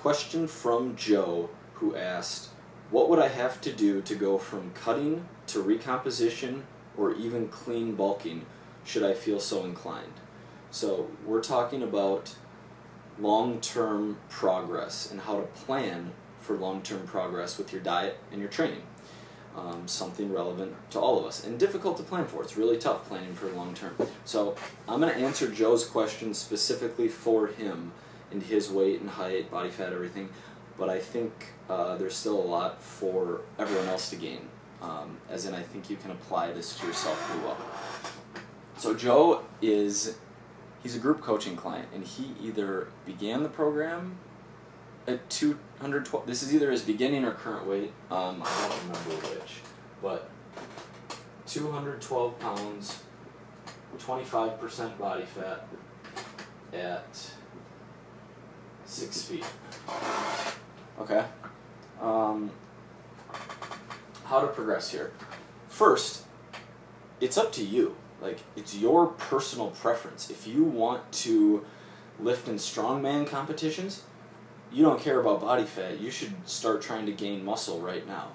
question from Joe, who asked, what would I have to do to go from cutting to recomposition or even clean bulking should I feel so inclined? So we're talking about long-term progress and how to plan for long-term progress with your diet and your training. Something relevant to all of us and difficult to plan for. It's really tough planning for long-term. So I'm going to answer Joe's question specifically for him and his weight and height, body fat, everything, but I think there's still a lot for everyone else to gain, as in I think you can apply this to yourself pretty well. So Joe he's a group coaching client, and he either began the program at 212, this is either his beginning or current weight, I don't remember which, but 212 pounds, 25% body fat at 6 feet. Okay. How to progress here. First, it's up to you. Like, it's your personal preference. If you want to lift in strongman competitions, you don't care about body fat, you should start trying to gain muscle right now.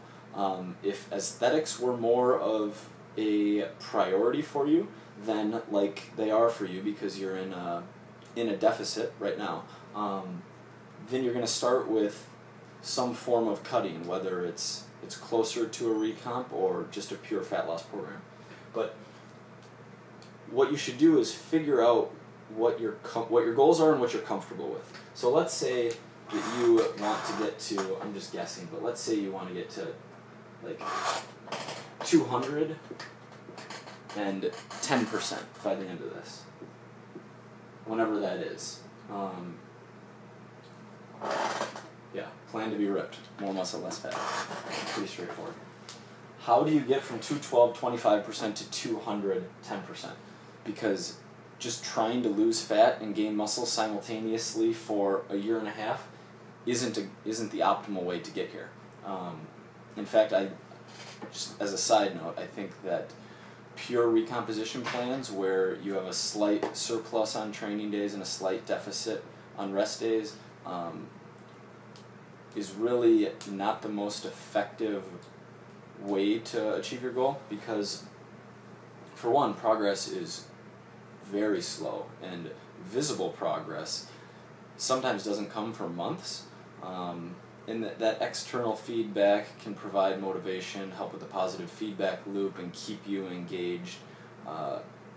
If aesthetics were more of a priority for you, then like they are for you because you're in a deficit right now, then you're going to start with some form of cutting, whether it's closer to a recomp or just a pure fat loss program. But what you should do is figure out what your goals are and what you're comfortable with. So let's say that you want to get to, I'm just guessing, but let's say you want to get to like 200 and 10% by the end of this, whenever that is. Yeah, plan to be ripped, more muscle, less fat. Pretty straightforward. How do you get from 212, 25% to 200, 10%? Because just trying to lose fat and gain muscle simultaneously for a year and a half isn't the optimal way to get here. In fact, just as a side note, I think that pure recomposition plans where you have a slight surplus on training days and a slight deficit on rest days is really not the most effective way to achieve your goal, because for one, progress is very slow, and visible progress sometimes doesn't come for months, and that external feedback can provide motivation, help with the positive feedback loop, and keep you engaged,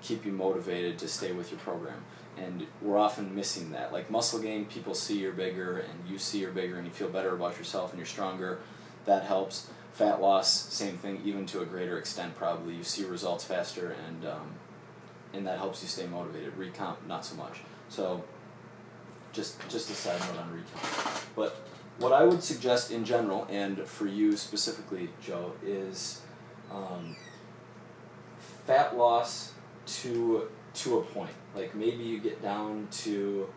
keep you motivated to stay with your program. And we're often missing that. Like muscle gain, people see you're bigger, and you see you're bigger, and you feel better about yourself, and you're stronger. That helps. Fat loss, same thing, even to a greater extent probably. You see results faster, and that helps you stay motivated. Recomp, not so much. So just a side note on recomp. But what I would suggest in general, and for you specifically, Joe, is fat loss to a point. Like maybe you get down to,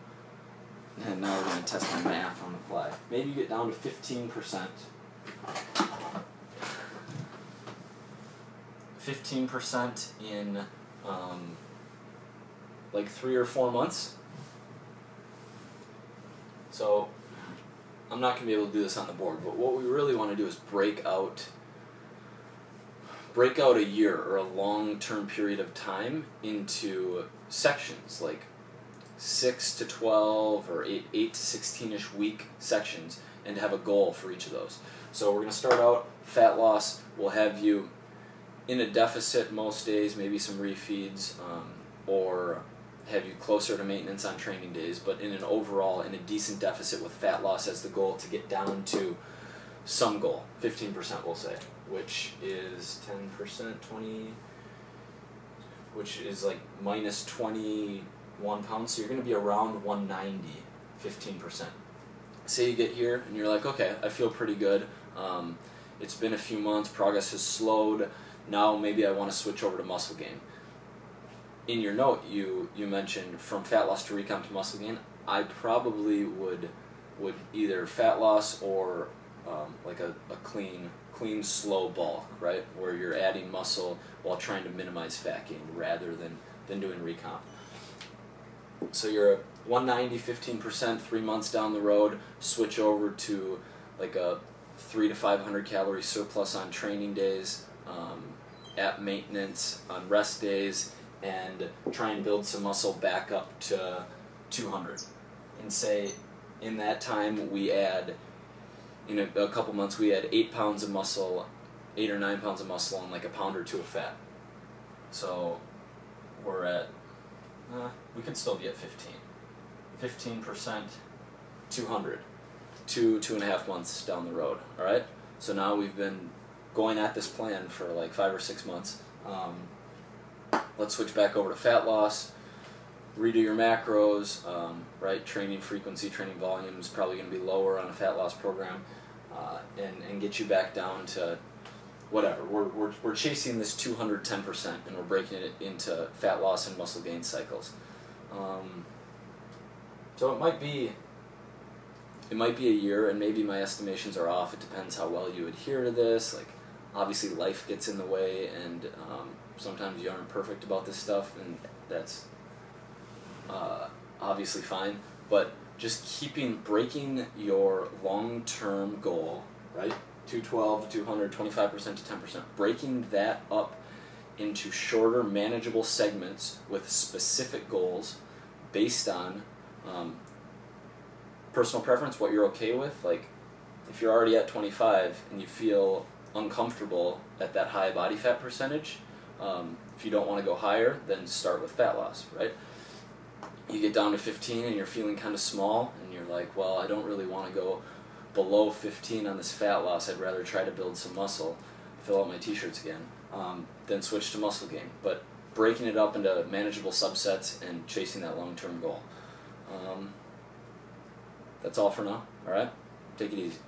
and now we're going to test my math on the fly. Maybe you get down to 15%. 15% in like 3 or 4 months. So I'm not going to be able to do this on the board, but what we really want to do is break out a year or a long-term period of time into sections, like 6 to 12 or 8 to 16-ish week sections, and have a goal for each of those. So we're going to start out fat loss. We'll have you in a deficit most days, maybe some refeeds, or have you closer to maintenance on training days, but in a decent deficit with fat loss as the goal to get down to some goal, 15% we'll say, which is 10%, 20, which is like minus 21 pounds, so you're going to be around 190, 15%. Say you get here and you're like, okay, I feel pretty good, it's been a few months, progress has slowed, now maybe I want to switch over to muscle gain. In your note, you mentioned from fat loss to recomp to muscle gain. I probably would either fat loss or like a clean, slow bulk, right? Where you're adding muscle while trying to minimize fat gain rather than doing recomp. So you're at 190, 15%, 3 months down the road, switch over to like a 300 to 500 calorie surplus on training days, at maintenance, on rest days, and try and build some muscle back up to 200. And say in that time we add, in a couple months we add 8 pounds of muscle, 8 or 9 pounds of muscle and like a pound or two of fat. So we're at, we could still be at 15%, 200, 2.5 months down the road, alright? So now we've been going at this plan for like 5 or 6 months. Let's switch back over to fat loss, redo your macros, right? Training frequency, training volume is probably going to be lower on a fat loss program, and get you back down to whatever. We're chasing this 210% and we're breaking it into fat loss and muscle gain cycles. So it might be a year, and maybe my estimations are off. It depends how well you adhere to this. Like, obviously life gets in the way, and sometimes you aren't perfect about this stuff, and that's obviously fine. But just breaking your long-term goal, right? 212 to 200, 25% to 10%, breaking that up into shorter, manageable segments with specific goals based on personal preference, what you're okay with. Like, if you're already at 25 and you feel uncomfortable at that high body fat percentage, if you don't want to go higher, then start with fat loss, right? You get down to 15 and you're feeling kind of small, and you're like, well, I don't really want to go below 15 on this fat loss. I'd rather try to build some muscle, fill out my t-shirts again, then switch to muscle gain. But breaking it up into manageable subsets and chasing that long-term goal. That's all for now, alright? Take it easy.